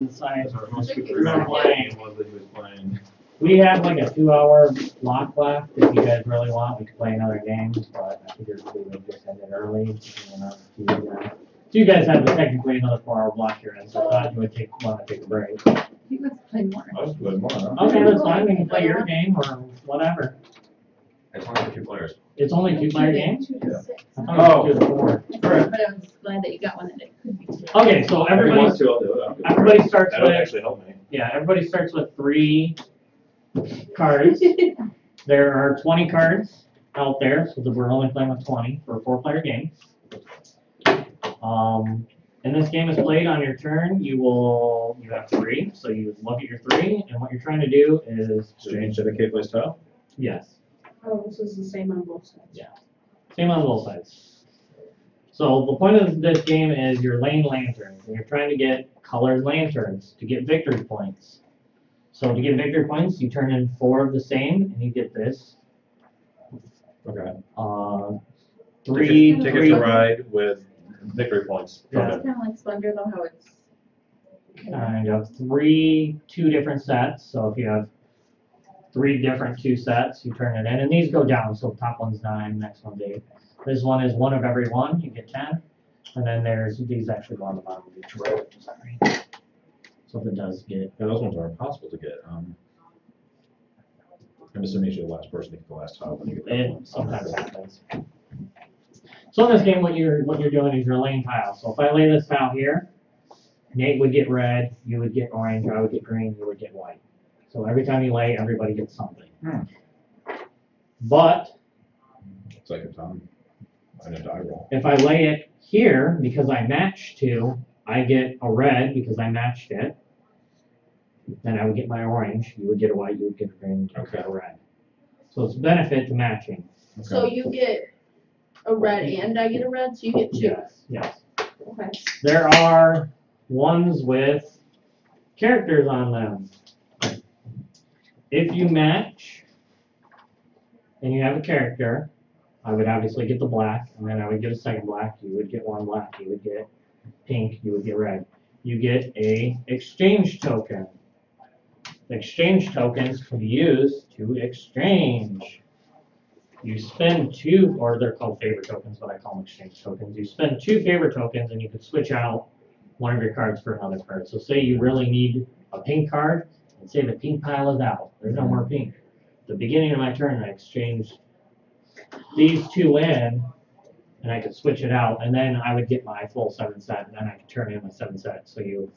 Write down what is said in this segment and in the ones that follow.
Science or most We people were playing. We have like a 2-hour block left. If you guys really want, we could play another game. But I figured we would just end it early. So you guys have technically another 4-hour block here, and so I thought you would want to take a break. You guys play more. I was playing more, huh? Okay, that's fine. We can play your game or whatever. It's only for 2 players. It's only a 2-player game. 2 to 6. I thought it was 2 to 4. Correct. But I was glad that you got one that it could be 2. Okay, so If you want everybody to, I'll do it. I'll do it. everybody starts That would with actually help me. everybody starts with 3 cards. There are 20 cards out there, so that we're only playing with 20 for a 4-player game. And this game is played on your turn. You have 3, so you look at your 3, and what you're trying to do is Exchange dedicate play style? yes, Oh, this is the same on both sides. Yeah. same on both sides. So the point of this game is you're laying lanterns, and you're trying to get colored lanterns to get victory points. So to get victory points, you turn in 4 of the same, and you get this. Okay. 3, Ticket 3, to ride with victory points. Yeah. It's kind of like Splendor though, how it's. kind of 2 different sets. So if you have 3 different 2 sets, you turn it in, and these go down. So top one's 9, next one's 8. This one is 1 of every 1. You get 10, and then there's these actually go on the bottom of each row. Sorry. So if it does get Yeah, those ones are impossible to get. I'm assuming you're the last person to get the last tile when you get that it one. sometimes happens. So in this game, what you're doing is you're laying tiles. So if I lay this tile here, Nate would get red, you would get orange, I would get green, you would get white. So every time you lay, everybody gets something. But It's like a I did a die roll. if I lay it here, because I matched 2, I get a red because I matched it. Then I would get my orange, you would get a white, you would get a green, you would get a red. So it's a benefit to matching. So you get a red and I get a red, so you get 2. Yes. Okay. There are ones with characters on them. If you match and you have a character, I would obviously get the black, and then I would get a second black, you would get 1 black, you would get pink, you would get red. You get a exchange token. Exchange tokens can be used to exchange. You spend 2, or they're called favor tokens, but I call them exchange tokens. You spend 2 favor tokens and you can switch out one of your cards for another card. So say you really need a pink card, and say the pink pile is out. There's no more pink. At the beginning of my turn, I exchange these 2 in, and I could switch it out, and then I would get my full 7 set, and then I could turn in my 7 set. So you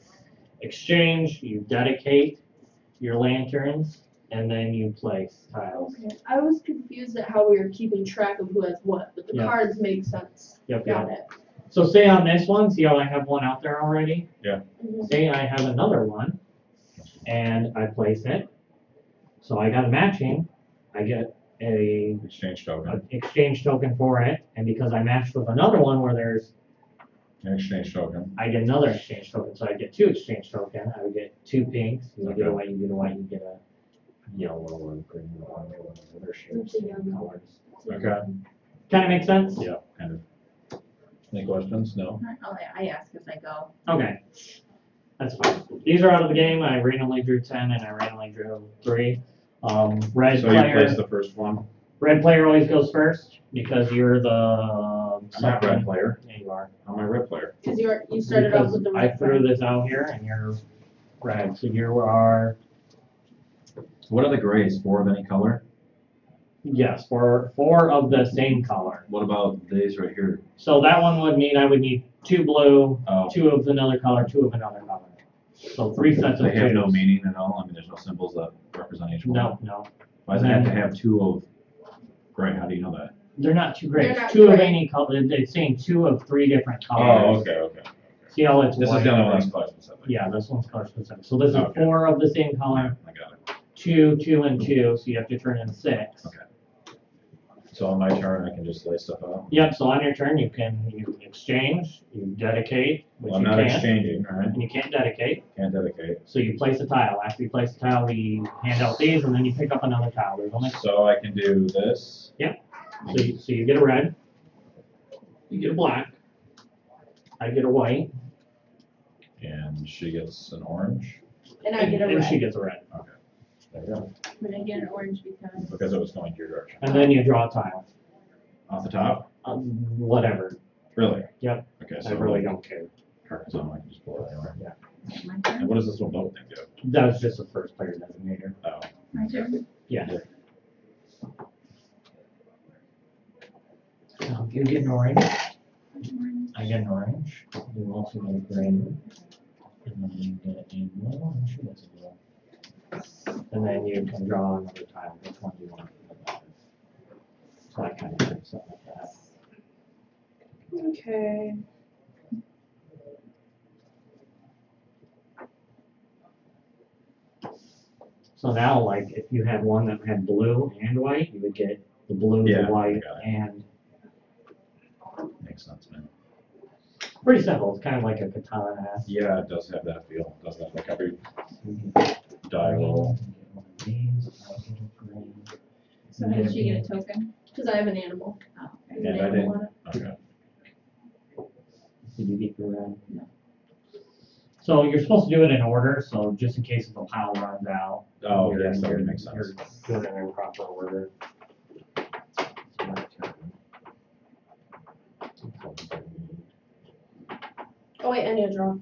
exchange, you dedicate your lanterns, and then you place tiles. Okay. I was confused at how we were keeping track of who has what, but the Yeah. cards make sense. Yep, Got yep. it. So say on this one, see how I have one out there already? Mhm. Say I have another one, and I place it. So I got a matching, I get a Exchange token. exchange token for it, and because I matched with another one where there's, An exchange token. I get another exchange token, so I get 2 exchange token, I would get 2 pinks, you get a white, you get a white, you get a yellow or green or other shapes and colors. Okay. Kinda make sense? Yeah, kind of. Any questions? No? I ask as I go. Okay, that's fine. These are out of the game, I randomly drew 10 and I randomly drew 3. Red So you place player, the first one. red player always goes first, because you're the. I'm not red player. Yeah, you are. I'm a red player. Because you started off Because with the I red threw card. this out here and you're red, so you are, What are the grays? 4 of any color? yes, four of the same color. What about these right here? So that one would mean I would need 2 blue, Oh, 2 of another color, 2 of another color. So 3 sets of they have no twos. meaning at all? I mean, there's no symbols that represent each one? No. Why does it have to have 2 of gray? How do you know that? They're not 2 grays. They're not 2 of gray. any color. It's saying 2 of 3 different Oh, colors. okay. See how it's This is white the only and one that's green? color specific. Yeah, this one's color specific. So this is Okay. 4 of the same color, I got it. 2, 2, and 2. So you have to turn in 6. Okay. So on my turn, I can just lay stuff out? Yep. So on your turn, you exchange, you dedicate, which Well, I'm you not can't, exchanging, all right? and you can't dedicate. Can't dedicate. So you place a tile. After you place a tile, we hand out these, and then you pick up another tile. There's only So I can do this. so you get a red, you get a black, I get a white, And she gets an orange. And I get a And she red. gets a red. Okay. There you go. But I get an orange because. Because it was going your direction. And then you draw a tile. Off the top? Whatever. Really? Yep. Okay, I so really don't care. so I can just pull it anywhere. My And turn. what does this little note thing do? That's just a first player designator. Oh, My turn. Yeah. So you get an orange. I get an orange. You also get a green. And then you get a blue. I'm sure that's a blue. And then you can draw another tile. Which one do you want? So I kind of did something like that. Okay. So now, like, if you had one that had blue and white, you would get the blue, Yeah, the I white, got it. and makes sense, man. pretty simple. It's kind of like a katana. Yeah, it does have that feel. Does that like every die roll? So how did she get a token? Because I have an animal. Oh, There's And an I animal on it. Okay. Did you get your red? No. So you're supposed to do it in order, so just in case the pile runs out. Oh, you're- yes, that would you're- make sense. You're doing it in proper order. Oh wait, I need to draw.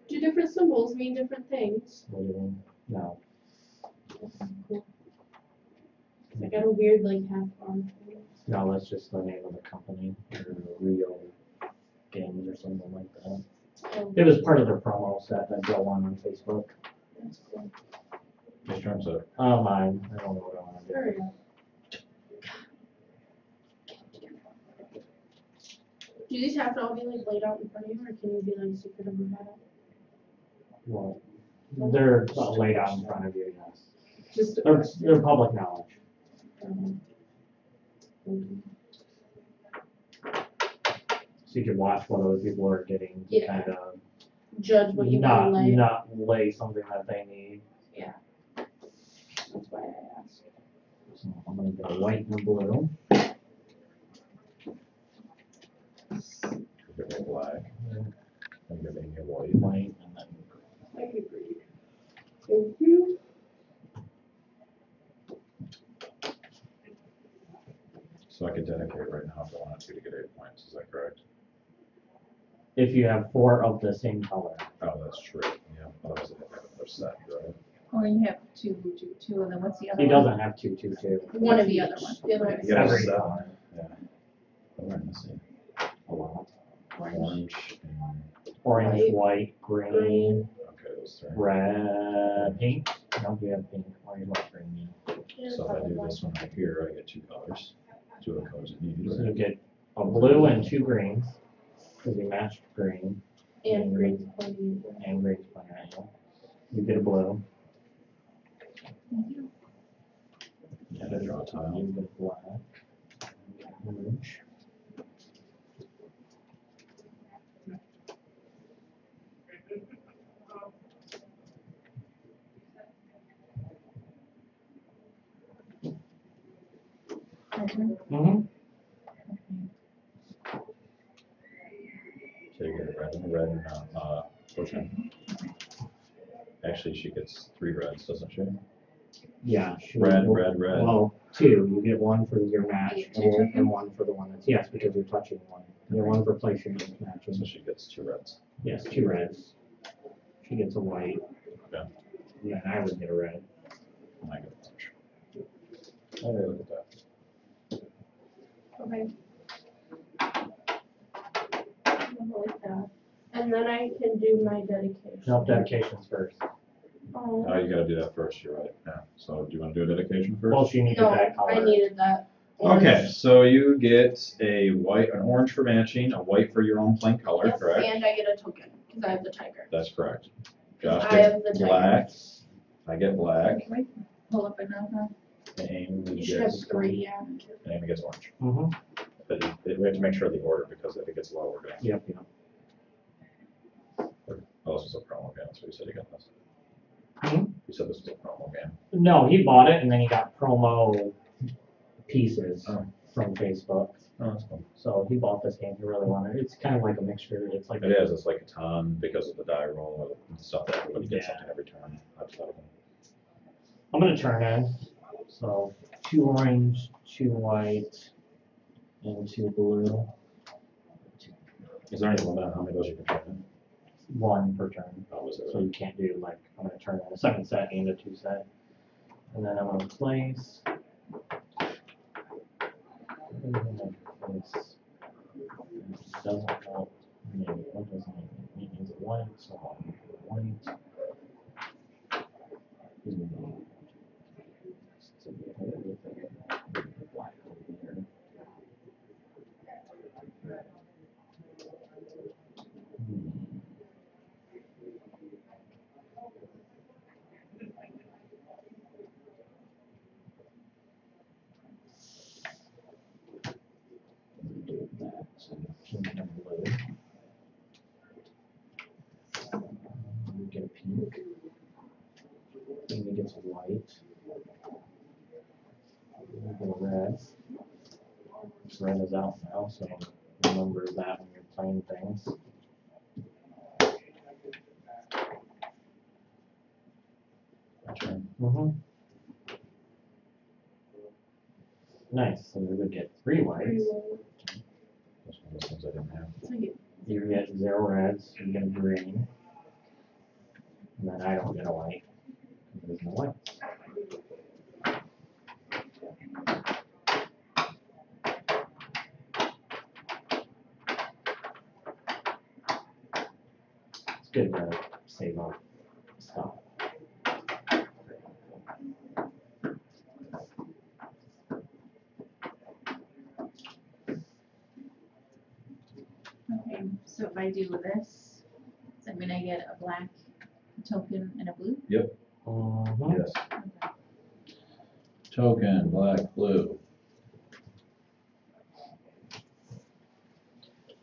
Do different symbols mean different things? No. I got a weird like half arm. No, that's just the name of the company, or Rio Games or something like that. Oh, It was part of their promo set that go on Facebook. that's cool. Just terms of, Mine, I don't know what I wanna do. Hurry up. Do these have to all be like laid out in front of you, or can you be like secret of your head? Well, they're laid out in front of you, yes. Just. They're public knowledge. So you can watch what other people are getting to Yeah. kind of Judge what you want to lay. not lay something that they need. That's why I asked. So I'm gonna get a white and a blue. give it a black. And give it a white. White and then I can agree. Thank you. So I could dedicate right now if I wanted to get 8 points, is that correct? if you have 4 of the same color. Oh, that's true, yeah, otherwise I'd have another set, right? Or you have two, and then what's the other He one? doesn't have 2, 2, 2. One of the each. other one? The other one. You gotta have Every 7, color. yeah. What am I missing? A lot. Orange. Orange and, Orange, white, green, Green. okay, those 3. red, pink. No, we have pink, orange, white, green. Yeah, So if I do probably. this one right here, I get 2 colors, 2 of the colors I need, So you right? get a blue and 2 greens, because you matched green, And green's plenty. and green's playing right now. You get a blue. Yeah, I draw a tile. You get black. Orange. Okay. Mm-hmm. So you get a red and a red and pushing. Actually, she gets 3 reds, doesn't she? Yeah. sure. Red, red, red. Well, 2. You get 1 for your match, You get two and one- tokens? and 1 for the one that's, yes, because you're touching one. You get 1 for placing those So matches. she gets 2 reds. Yes, 2 reds. She gets a white. Okay. Yeah, and I would get a red. And I get a punch. Oh, yeah, look at that. Okay. Like that. And then I can do my dedication. No, dedications first. Oh. Oh, you gotta do that first, you're right, yeah. So do you wanna do a dedication first? Well, she needed No, that color. I needed that. Okay, so you get a white, an orange for matching, a white for your own plain color, Yep, correct? and I get a token, because I have the tiger. That's correct. Josh I have gets the black, I get black, Wait, pull up another. and You should have gets, 3, yeah. and Amy gets orange. Mm-hmm. But we have to make sure of the order, because if it gets low, we're gonna, Yep, yep. oh, this was a promo game, that's what you said you got this. Hmm? You said this was a promo game. No, he bought it and then he got promo pieces Oh. from Facebook. Oh, that's cool. So he bought this game. He really wanted it. It's kind of like a mixture. It's like It is, it's like a ton because of the die roll and stuff that everybody gets Yeah. something every turn. Hypothetical. I'm gonna turn in. So 2 orange, 2 white, and 2 blue. Is there any limit on how many of those you can turn in? 1 per turn. Oh, is So it? you can't do like I'm gonna turn in a 2nd set and a 2 set. And then I'm gonna place. I'm gonna place. It doesn't help. Maybe what doesn't it means it white, so I'll make it white. So we have everything. Black over here. Do that, so pink and blue. We get a pink. Amy gets a white. We get a red. Red is out now, so remember that when you're playing things. Gotcha. Nice, so we would get 3 whites. That's one of those things I didn't have. So you You get 0 reds, you get a green. And then I don't get a white. There's no whites. It's good to save up stuff. Okay, so if I do this, so I'm gonna get a black token and a blue. Mhm. Yes. Token, black, blue.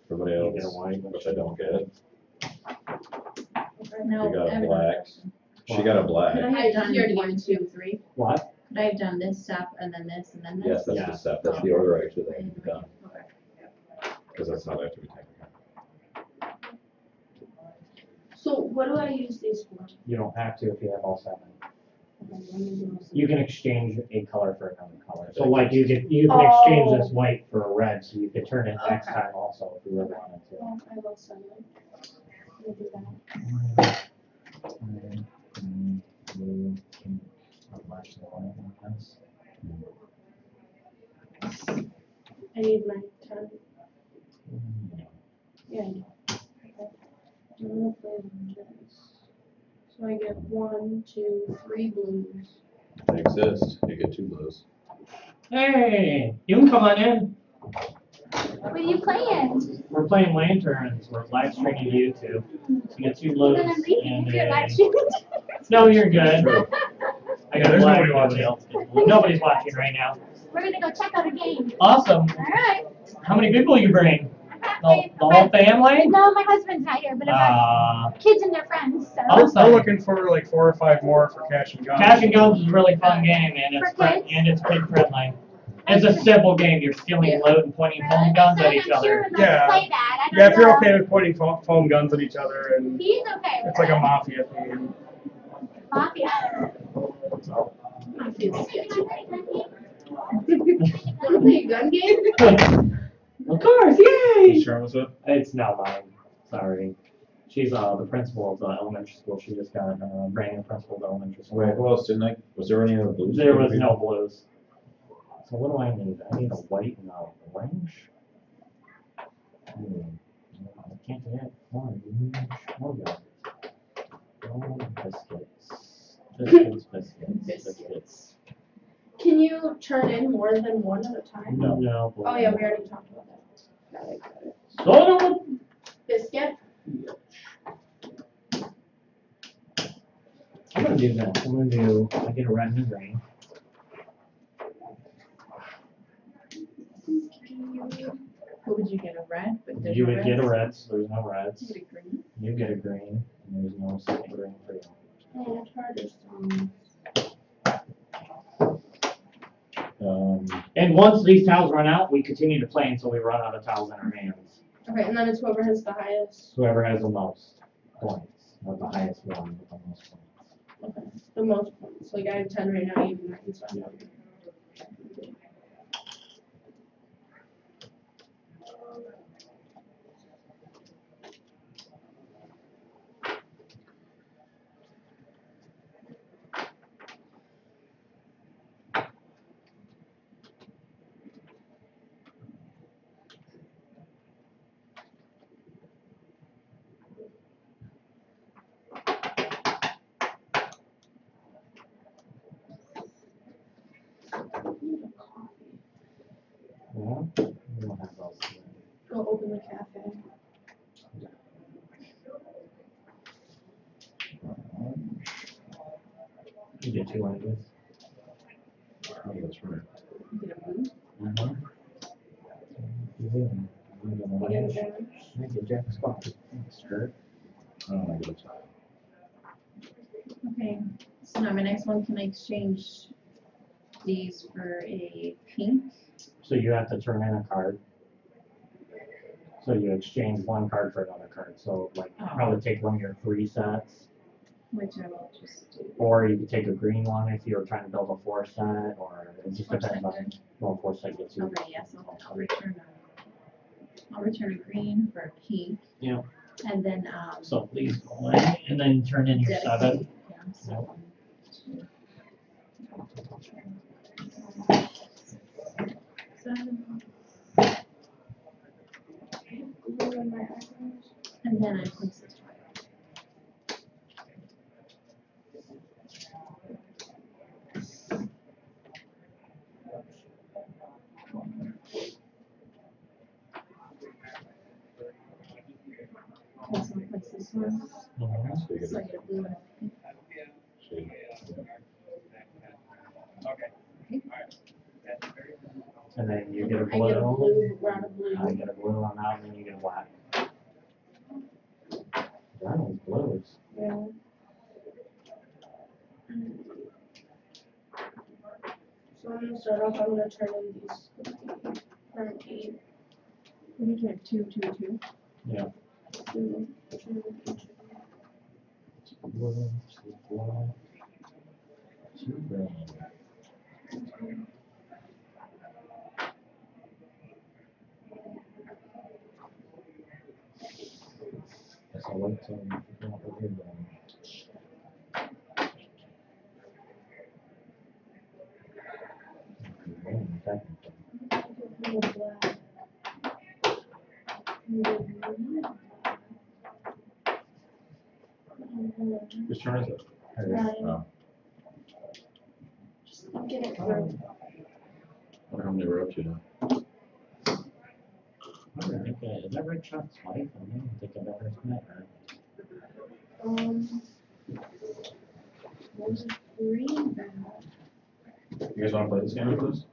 Everybody You get a else, white. which I don't get. No, You got a I have another black. question. She got a Could black. I have done You already 1, gave 2, 3? What? Could I have done this step and then this and then this? Yes, that's Yeah. the step. That's the order actually that you've done. Okay. Because that's not after we take it. So what do I use these for? You don't have to if you have all 7. Okay, let me do this. You can exchange a color for another color. So like you can exchange this white for a red, so you could turn it next Okay. time also if you really wanted to. Well, I will send it. We'll do that. Red, green, blue, pink. Not much to white, I guess. I need my 10. Mm, Yeah, I do. Okay. I'm gonna play this. So I get 1, 2, 3 blues. They exist. You get 2 blues. Hey, you can come on in. What are you playing? We're playing Lanterns. We're live streaming to YouTube. So you get 2 blues Then I'm leaving and if you're a- live streaming. No, you're good. I got There's black, nobody watching. else gets blue. Nobody's watching right now. We're gonna go check out a game. Awesome. Alright. How many people you bring? The whole family? No, my husband's not here, but I've got kids and their friends, so. We're Awesome. looking for like 4 or 5 more for Cash and Guns. Cash and Guns is a really fun game, and it's For kids? kid friendly. It's a simple game. You're stealing loot and pointing foam guns at each I'm sure other. we'd like to Yeah. play that. I don't Yeah, if you're know. okay with pointing foam guns at each other, and He's okay with it's like a that. mafia theme. Mafia. So, I feel sketchy. Wanna Wanna play a gun game? Of course, yay! Who's turn was it? It's not mine. Sorry. She's the principal of the elementary school. She just got brand new principal of the elementary school. Wait, who else didn't I? Was there any other blues? There was no blues. So what do I need? I need a white and a orange. I can't get orange. Oh, yeah. Oh, biscuits. Biscuits. Can you turn in more than one at a time? No. Oh yeah, we already talked about that. Got it. So, Biscuit? I'm gonna do this. I get a red and a green. What would you get, a red? But there's You no would get a reds? red, so there's no reds. You get a green? You get a green, and there's no second green for you. Oh, it's harder songs. And once these tiles run out, we continue to play until we run out of tiles in our hands. Okay, and then it's whoever has the highest. Whoever has the most points, or the highest one with the most points. Okay, the most points. Like I have 10 right now, you have 9, so I'm Yeah, we don't have those. go open the cafe. You get 2 ideas. Oh, that's right. Get a blue. Uh-huh. You win. You get an You get orange. an orange. I get Jack Spot. Thanks, Kurt. Oh, I get it. Okay, so now my next one, can I exchange these for a pink? So you have to turn in a card. So you exchange one card for another card. So like Oh. probably take one of your 3 sets, Which I will just do. or you could take a green one if you were trying to build a 4 set, or it just 4 depends set on good. well 4 set gets you. Okay, yes, I'll return a green for a pink. Yeah. And then, So please go away and then turn in your 7. dedicate, yeah, so 1, 2, 7, Blue in my eyebrows. and then I place this tile. Okay, so I'll place this one, Mhm. So you get so I get a blue and a pink. shade. And then you get a I get a blue. blue, round of blue. I get a blue on that, and then you get a black. Darn these blues. Yeah. So I'm gonna start off, I'm gonna turn in these from 8 I think you have 2, 2, 2. Yeah. to 2 each. Blue, 2 black, 2 green. Guess I'll wait till you figure out what you're doing. Green, technically. Blue, black. Blue. Whose turn is it? Ryan. Oh, Just get it through. I wonder how many we're up to now. Is that Red Chuck's wife? I don't think I've ever met her. There's a green bag. You guys wanna play this game with us?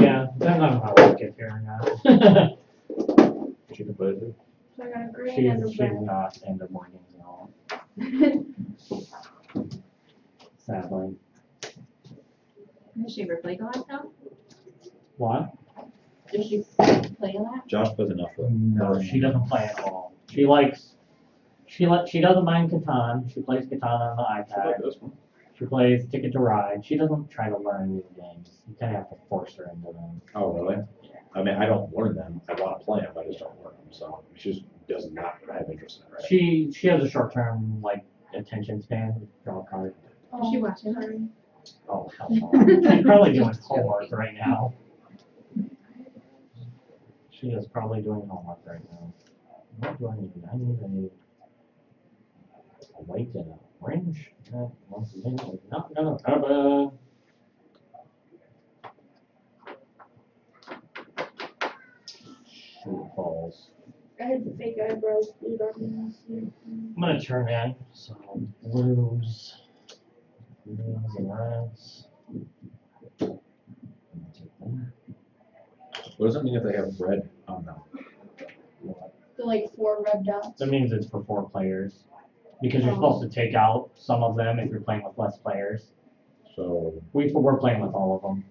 Yeah, depends on how I get here or not. She can play it too. So I got a green and a She's red. not into more games at all, sadly. Has she ever played a lot though? What? Does she play a lot? Josh plays enough for No, she doesn't play at all. She likes, she doesn't mind Catan. She plays Catan on the I like iPad. this one. She plays Ticket to Ride. She doesn't try to learn new games. You kind of have to force her into them. Oh, really? I mean, I don't learn them. I wanna play them, I just don't learn them, so she just does not have interest in it, right? She has a short-term like attention span. Draw a card. Is she watching? Sorry. Oh hell no. She's probably doing homework right now. She is probably doing homework right now. What do I need? I need a white and an orange. Once again, not gonna cover. Shoot balls. I had the fake eyebrows glued on me. I'm gonna turn in some blues, greens and reds. Take that. What does it mean if they have red on them? The like 4 red dots. That means it's for 4 players. Because you're supposed to take out some of them if you're playing with less players. So, We're playing with all of them.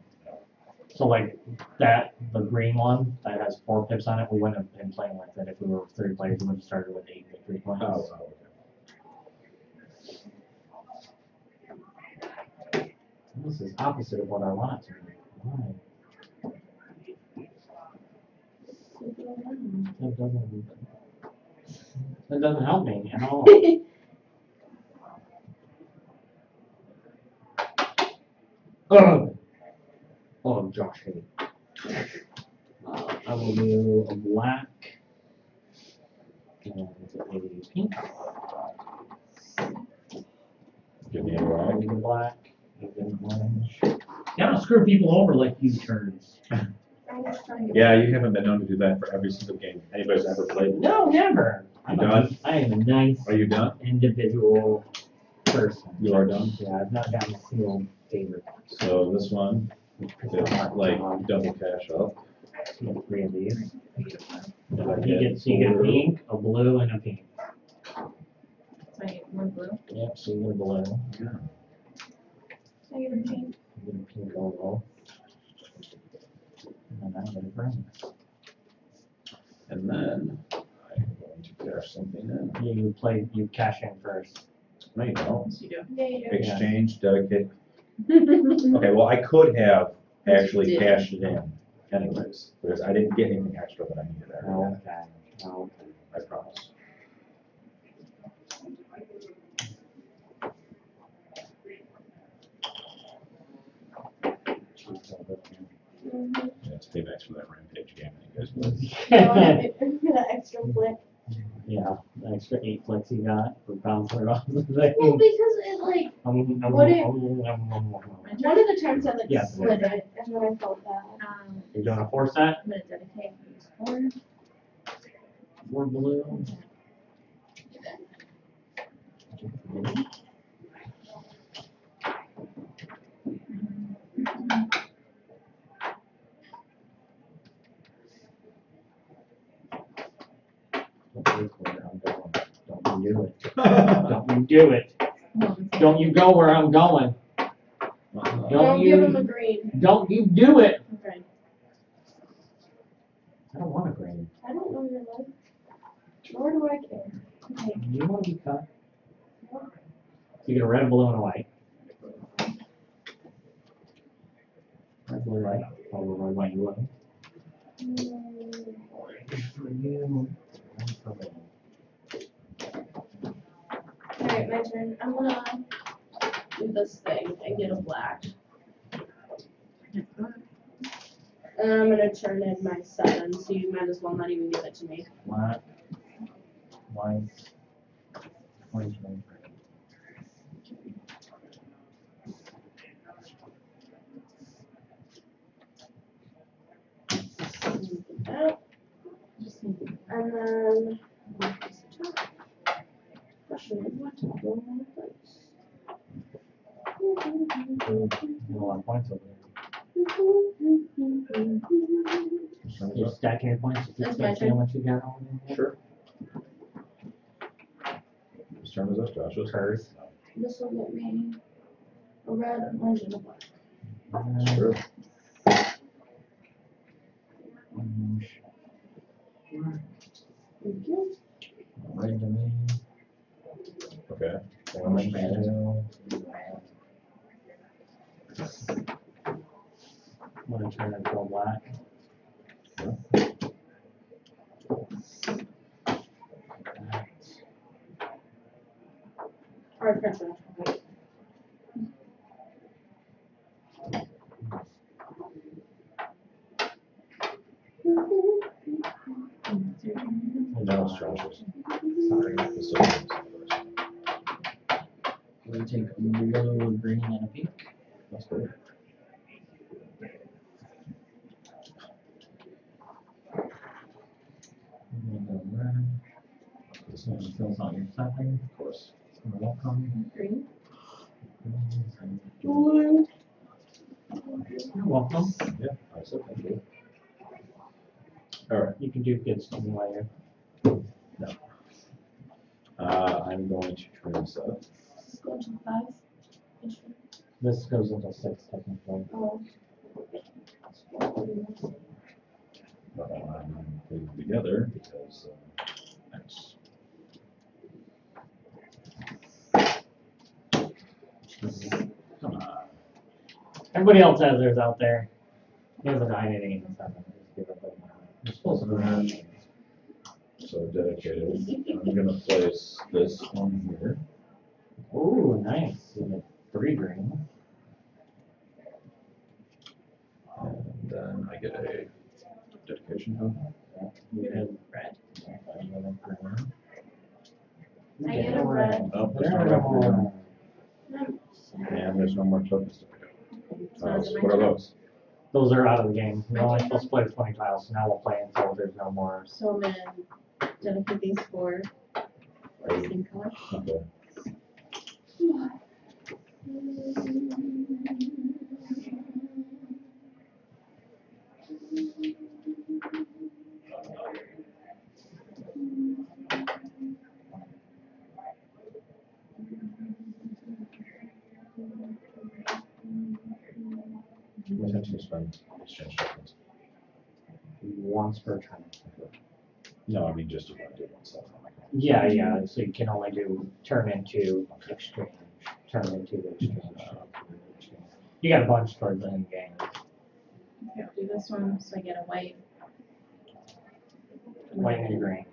So like that, the green one that has 4 pips on it, we wouldn't have been playing with it if we were 3 players. We would have started with 8 victory points. oh, okay. This is opposite of what I want it to be. Why? That doesn't help me at all. Ugh. Oh, Josh hate. I will do a black and a pink. Give me a black. Make it black. Make it orange. You don't screw people over like you turds. Yeah, you haven't been known to do that for every single game anybody's ever played. No, never. You done? I am a nice Are you done? individual person. You are done? Yeah, I've not gotten a single favorite. So this one, is like double cash up. You get 3 of these. If I You get a blue, pink, a blue, and a pink. So I get 1 blue. Yep, so you get a blue. I get a pink. You get a pink logo. And then I get a green. and then I'm going to cash something in. You cash in first. No, you don't. Yes, you do. Yeah, you do. Exchange, dedicate. Okay, well, I could have actually did. cashed it in anyways, because I didn't get anything extra that I needed there. Okay. Okay. I promise. Mhm. Yeah, it's paybacks for that Rampage game that you guys played. No, I get an extra flick. Yeah, the extra 8 flicks you got for bouncing it off the Well, thing. because it like one of the times I like Yeah. slid it and then I felt bad. You're doing a 4 set, I'm gonna dedicate these 4. 4 blue. Don't you do it. Don't you do it. Don't you go where I'm going. Uh-huh. Don't give him a green. Don't you do it. Okay. I don't want a green. I don't know your life. Nor do I care. Okay. You want to be cut. You get a red, blue, and a white. Red, blue, white. Oh, red, white, blue. Orange for you. Orange for me. Alright, my turn. I'm gonna do this thing and get a black. And I'm gonna turn in my 7, so you might as well not even give it to me. Black, white, orange, and green. Out. And then question is what to go on place. You have a lot of points over there. You're stacking your points. You That's keep my seeing turn. what you got over there. Sure. Whose turn is this, Josh's? Hers. This will get me a red, an orange, and a black. Sure. Orange, Thank you. red to me. Okay. Orange, two. I'm gonna turn it to a black. Alright, pressure. Okay. And that was Josh's. Sorry. This is yours. We take a blue, green, and a pink. That's good. And then go red. This one fills out your setting. Of course. You're welcome. Green. Blue. You're welcome. Yeah, I said thank you. All right. You can do good stuff later. I'm going to turn this up. Go to 5. This goes into 6 technically. Oh. But I'm putting them together because, that's. Come on. Everybody else has theirs out there. He has a 9 and 8 and 7. Just give it a You're supposed to have. So dedicated. I'm gonna place this one here. Ooh, nice. You get 3 green. And then I get a dedication token. You have Red. another green. I get a red. Oh, there's There no red for you. No. And there's no more tokens to pick So up. is it my What are turn? those? Those are out of the game. We're My only turn? supposed to play 20 tiles, so now we'll play until there's no more. So I'm gonna dedicate these for the same color. Okay. Potentially spend exchange tokens. Once per turn. No, I mean just you want to do one stuff. Yeah, yeah, so you can only do turn into exchange, turn into exchange. You got a bunch towards the end game. Okay, I'll do this one, so I get a white. White and green.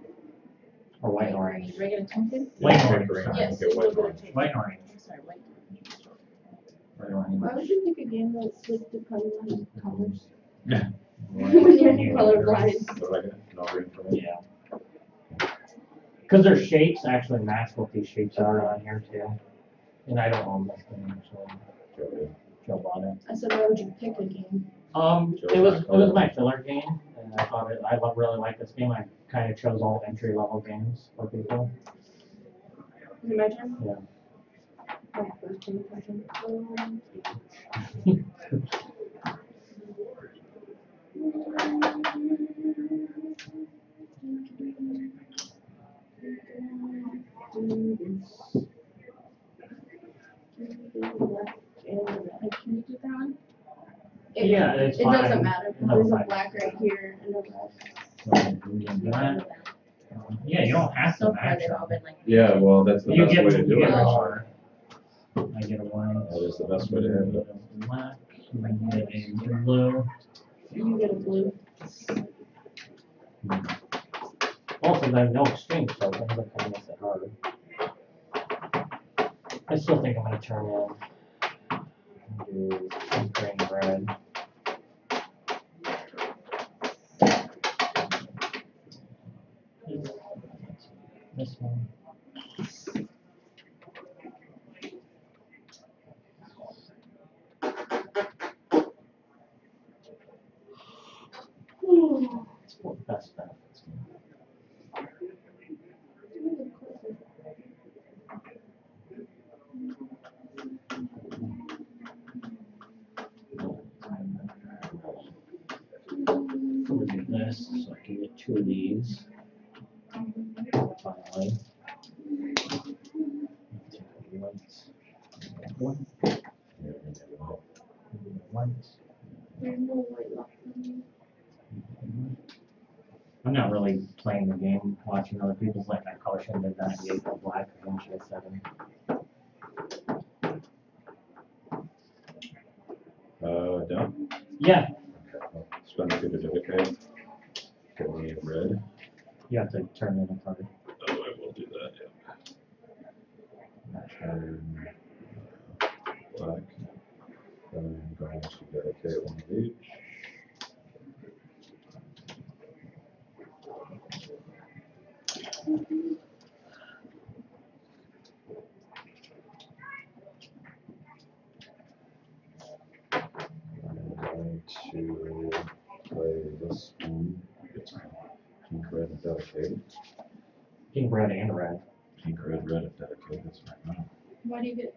Or white and orange. Do I get a token? White and White orange. green, Yes. okay, white and orange. White and orange. I'm sorry, white. White and orange. Why would you pick a game that's like depending on colors? Yeah. When you're colorblind. What do I get? No green for me? Yeah. Because their shapes actually match what these shapes are on here too. And I don't own this thing actually. Okay. Joe bought it. I said, why would you pick a game? It was my filler game, and I thought really like this game. I kind of chose all entry level games for people. Is it my turn? Yeah. Oh, first turn, second. Like, can you do that one? Yeah, it's It fine. doesn't matter, because No, there's a fine. black right here and a red. Yeah, you don't have to So far, match they've all them. been like. Yeah, well, that's the You best get, way to you do get it. more. I get a white. That is the best way to have it. Black, I get a blue. You get a blue. Also, there's no exchange tokens, that kind of makes it harder. I still think I'm gonna turn in. Do some green, red. This one. It's for best benefits. I'm gonna do this so I can get 2 of these. Finally. One. One. There's no white left for me. I'm not really playing the game, watching other people's like that color should have been 98 for black, I think she had 7. Down? Yeah, Okay, well, spend 2 to dedicate. Get me red. you have to turn in a card. Oh, I will do that, yeah. Turn black. Then I'm going to dedicate 1 of each. I'm going to play this one. It's pink, red, and dedicated. Pink, red, and red. Pink, red, red, and dedicated. That's right now. Why do you get,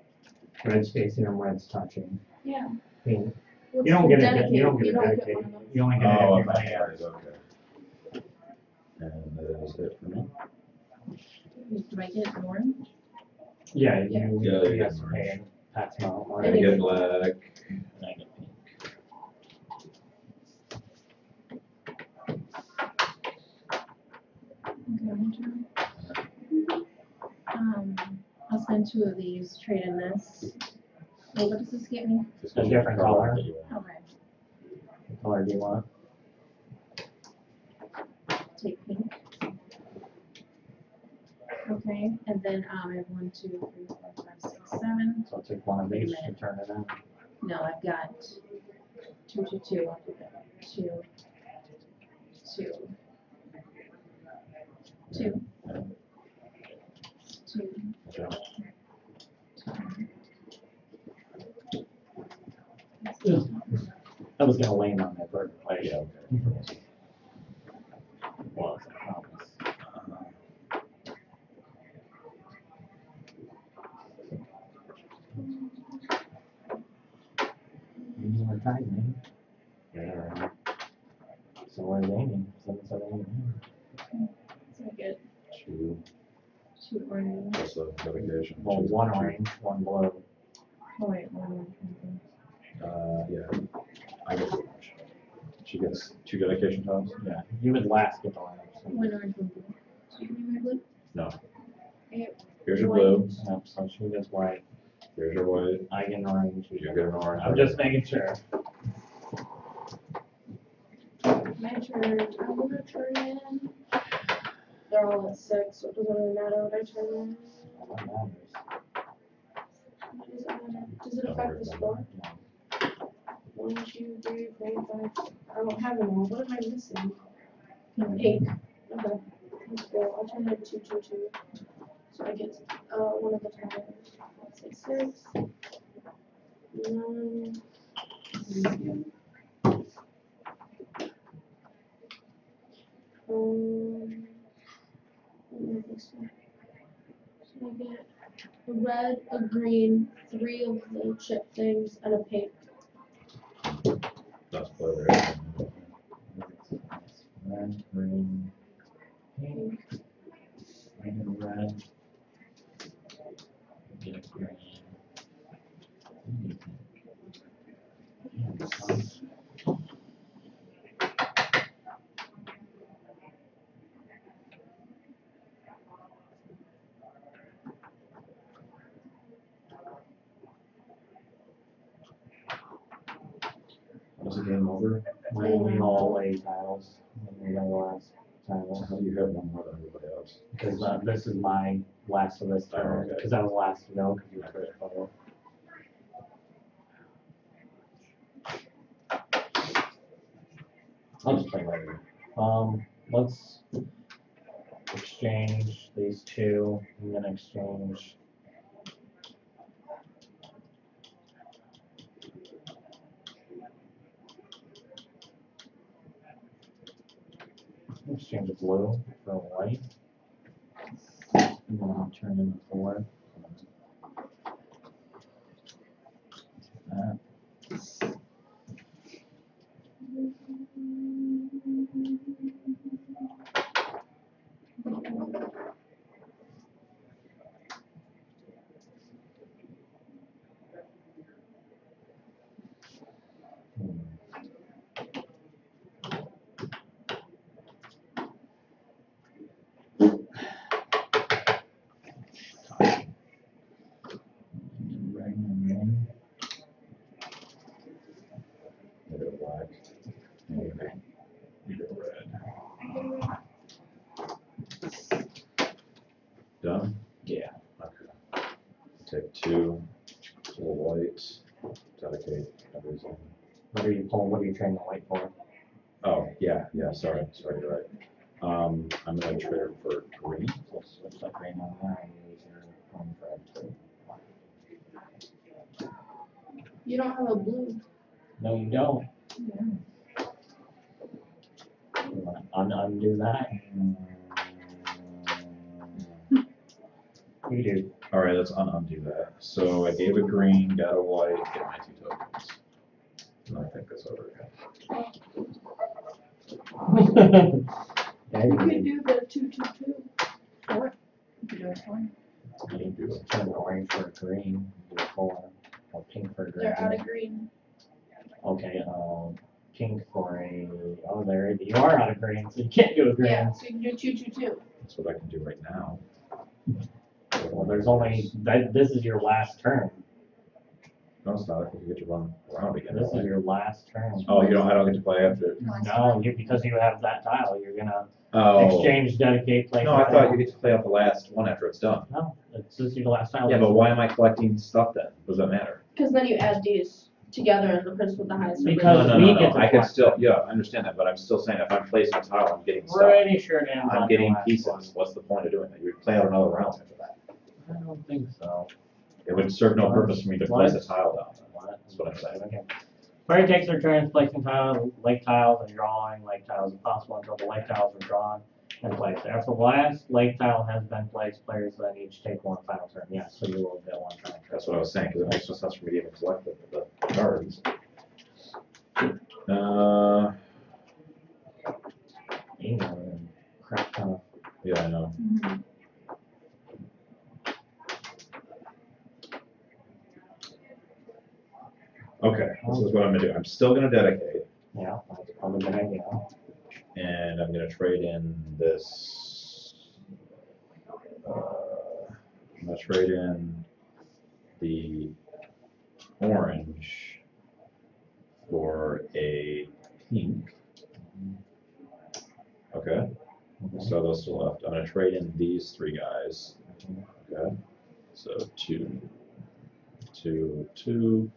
Red's facing and red's touching. yeah. Pink. What's You don't the get it, dedicate? you don't get it one dedicated. of those. You only get it Oh, if you I'm play not it. okay. And that is it for me. Do I get an orange? Yeah, Yeah. you Yeah, you you get have to orange. pay Pass them out. I get black. And I get pink. Okay, my turn. I'll spend 2 of these, trade in this. Oh, what does this get me? Just A give me different card color. that you want. Okay, What color do you want? take pink. Okay, and then I have 1, 2, 3, 4, 5, 6, 7. So I'll take one of Wait a these to minute. turn it in. No, I've got 2, 2, 2. I'll do that. 2, 2, 2, Yeah. 2. Okay. I was gonna land on that bird. Like, Yeah, okay. was, I promise. These are timing. Yeah. So where's Amy? 778. So I get 2 2 orange. plus a navigation. Well, choose- one orange, one blue. Oh wait, 1 orange. 1 blue. Yeah. I get 2 orange. She gets 2 dedication tiles? Yeah, you would last with orange. So. 1 orange, 1 blue. So you give me my blue? No. Okay. Here's your White. blue. Yep, so she gets white. Here's your white. I get an orange. You get an orange. I'm just making sure. My turn. I'm gonna turn in. They're all at 6, so it doesn't really matter what I turn in. What matters? What does it matter? Does it affect the score? 1, 2, 3, 4, 5. I don't have them all. What am I missing? Pink. Okay. Let's go. I'll turn it 2, 2, 2. So I get one of the tiles. Let's say 6. 9. What is this one? So I get a red, a green, 3 of the chip things, and a pink. That's blue there. Red, green, pink, green and red. Get a green. Yeah, some. Was the game over? We all lay tiles. We lay the last tile. How do you have one more than everybody else? Because this is my last of this turn. okay. Because I was last to go. Because you were first photo. I'll just play later. Let's exchange these 2. I'm gonna exchange. Exchange a blue for a white. And then I'll turn in the 4. That. Red and green. You get a black. And you get a red. Done? Yeah. Okay. Take 2, little white, dedicate everything. What are you pulling? What are you trading the white for? Oh, yeah, sorry, you're right. I'm gonna trade it for green. So switch that green on there and use your home for it. You don't have a blue. No, you don't. Yeah. You want to undo that? You do. All right, let's undo that. So I gave a green, got a white, get my 2 tokens. And I think that's over again. There You you could go. do the 2, 2, 2. Four. You can do it 4. You turn the orange for a green. Do 4. pink for green. They're out of green. Okay, pink for a, oh, there, you are out of green, so you can't do a green. Yeah, so you can do 2/2/2. That's what I can do right now. Well, there's only, this is your last turn. No, it's not. I think you get to run around again. This don't is I? your last turn. Oh, you don't. I don't get to play after. No, because you have that tile, you're gonna Oh. exchange, dedicate, play. No, I thought you get to play out the last one after it's done. No, it's just your last tile. Yeah, but why am I collecting stuff then? Does that matter? Because then you add these together and the person with the highest number. Because no, we no, no, get no. to I can collect still, them. yeah, I understand that, but I'm still saying if I'm placing a tile, I'm getting stuff. Pretty sure it ends I'm on getting the last pieces. one. What's the point of doing that? You would play out another round after that. I don't think so. It would serve no purpose for me to place a tile down. That's what I'm saying. Okay. Party takes their turns placing lake tiles and drawing lake tiles if possible until the lake tiles are drawn and placed. After the last lake tile has been placed, players then each take one final turn. Yes, so you will get one final turn. That's what I was saying, because it makes no sense for me to even collect the cards. Crap ton of Yeah, I know. Mhm. Okay, this is what I'm gonna do. I'm still gonna dedicate, yeah, that's probably a good idea. and I'm gonna trade in this. I'm gonna trade in the orange for a pink. Okay, so those still left. I'm gonna trade in these three guys. Okay, so 2, 2, 2,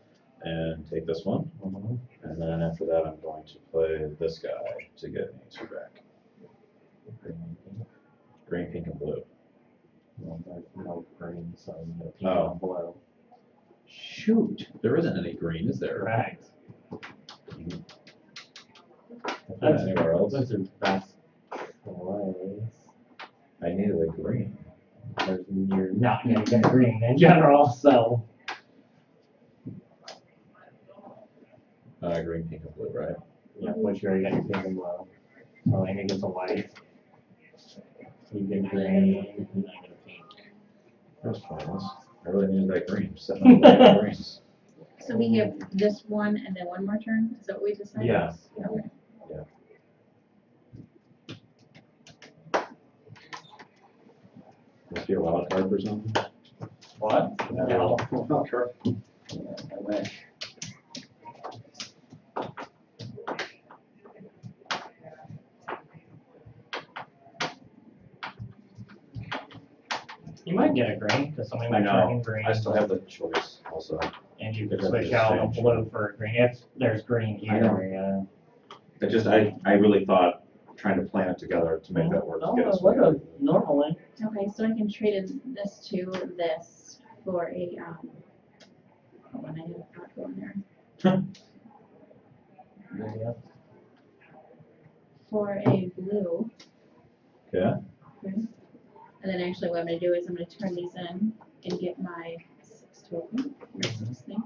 and take this one. Mhm. And then after that, I'm going to play this guy to get me 2 back. Green, pink, and blue. Well, there's no green, so you get a pink Oh. and blue. Shoot, there isn't any green, is there? Correct. That's anywhere else. That's your best choice. I needed a green. You're not gonna get a green in general, so. Green, pink, and blue, right? Yeah, which you already got your pink and blue. So Amy gets a white. You get green, and I get a pink. That's pointless. I really needed that green. Setting up the greens. So we have this one and then one more turn, is that what we decided? Yeah. Okay. Must be a wild card for something. What? No. Oh, sure. I wish. You might get a green, because somebody I might turn in know. green. I still have the choice also. And you could Because switch it's out a changed. blue for a green, if there's green I know. here, It just, I really thought trying to plan it together to make that work. to Oh, get I us would where- have, normally. Okay, so I can trade in this to this for a, hold on, I had a thought going there. Yeah. For a blue, Okay, okay? And then actually what I'm gonna do is I'm gonna turn these in and get my 6 token, or 6 thing.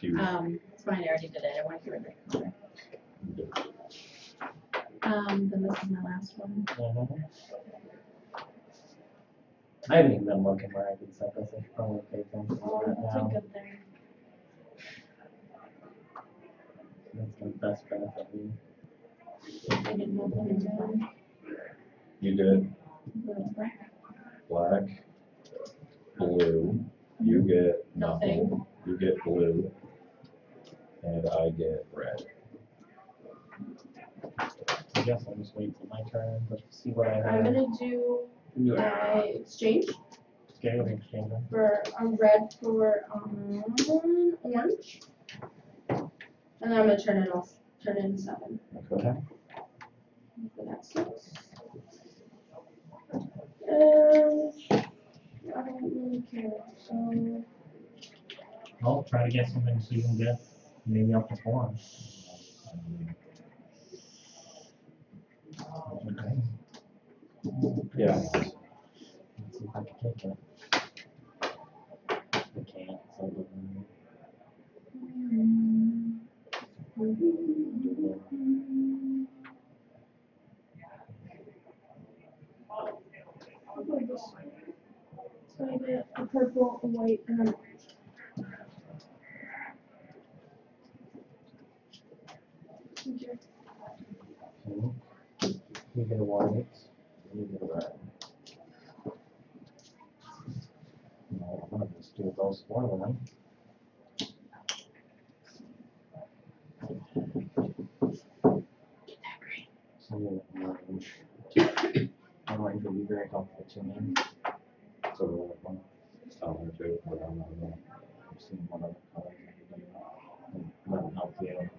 you, It's fine, I already did it, I want to get rid of the color. Then this is my last one. Mhm. I haven't even been looking where I could set this, I should probably pay attention to Oh, that that's a now. good thing. That's the best benefit. I didn't know that was on. you did Blue. black, blue, you get nothing, Nothing. you get blue, and I get red. I guess I'll just wait till my turn, to see what I I'm have. gonna do my exchange Scale exchange. for a red for orange. And then I'm gonna turn in 7 Okay. for that 6. And I don't really care, so I'll try to get something so you can get maybe up to 4. Okay. Yeah. Let's see if I can take it. I can't, so it doesn't matter. I'll go this way. Well, a white and a. Thank you. You get a white. You get a red. No, I'm gonna just do those for them. So orange. Orange would be very helpful to me. So we're like, one, one or two, but I'm not gonna. I've seen one of the colors and let them help you.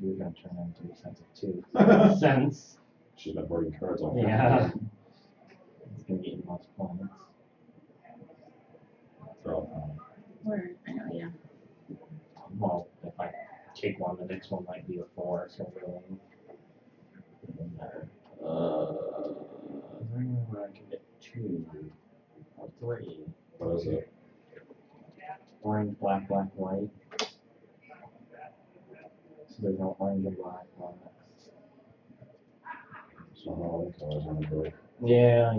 You're gonna turn into a sense of two. Sense. She's been hoarding cards all Yeah. It's gonna get you most points. They're all fine. Or, I know, yeah. Well, if I take one, the next one might be a 4, so really. Doesn't matter. I remember I can get 2 or 3. What is it? Orange, black, black, white. So there's no orange and black on it. So all the colors on the board. Yeah.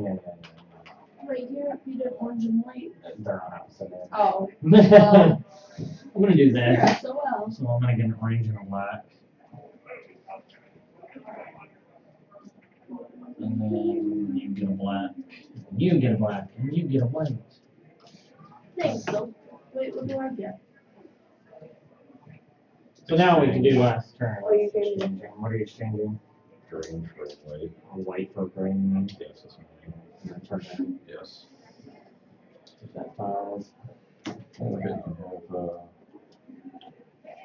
Right here, you did orange and white. They're on opposite ends. Oh. I'm gonna do that. So well. So I'm gonna get an orange and a black. And then you get a black. You get a black. And you get a white. Thanks, so. Wait, what do I get? So now we can do last turn. Oh, you gave me- Exchanging. What are you exchanging? Green for white. A white for green. Yes, that's mine. Your turn. Yes. Is that 5? Okay, you have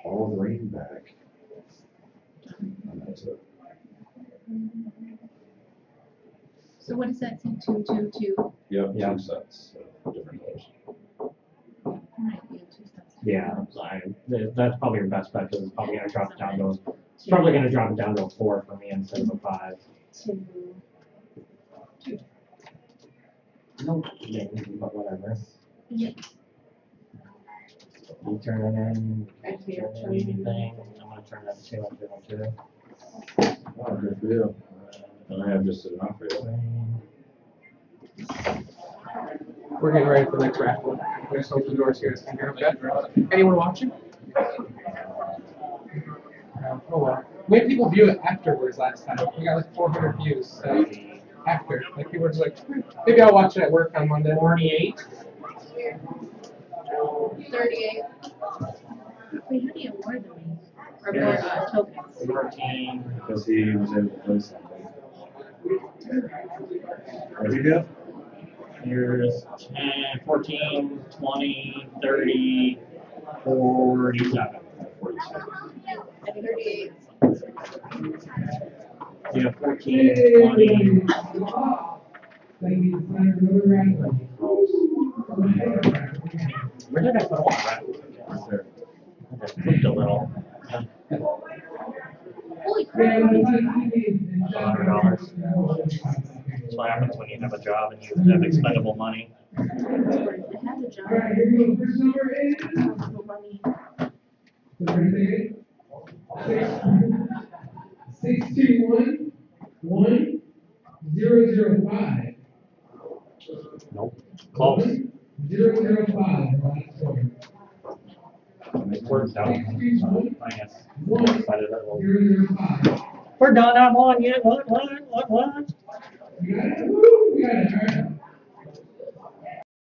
all the rain back. And that's it. So what does that say, 2, 2, 2? Yep, Yeah. 2 sets of different colors. Might be 2 sets. Yeah, that's probably your best bet because it's probably gonna drop it down to. It's probably gonna drop it down to a 4 for me instead of a 5. 2. Nope. Yeah, but whatever. Yep. You turn it in. I can't Turn turn in it in. anything. I'm gonna turn that 2 into a 2. Oh, good for you. And I have just enough for you. We're getting ready for the next raffle. We just open the doors here. So you're okay. Anyone watching? Oh well. We had people view it afterwards last time. We got like 400 views. So after, like people were just like, maybe I'll watch it at work on Monday. 48. 38. Wait, how do you award them? Or more tokens? 14. Because he was able to play something. What do you do? Here's 10, 14, 20, 30, 47. 38. You have 14, 20. Where did I put all my raffles? There. I just pooped a little. Holy crap. $100. That's what happens when you have a job and you have expendable money. I have a job. No money. 621-1005. Nope. Close. 005. It works out. I guess. Decided that will- 005. We're done. I'm on yet. What? We got it. Woo, we got it. All right.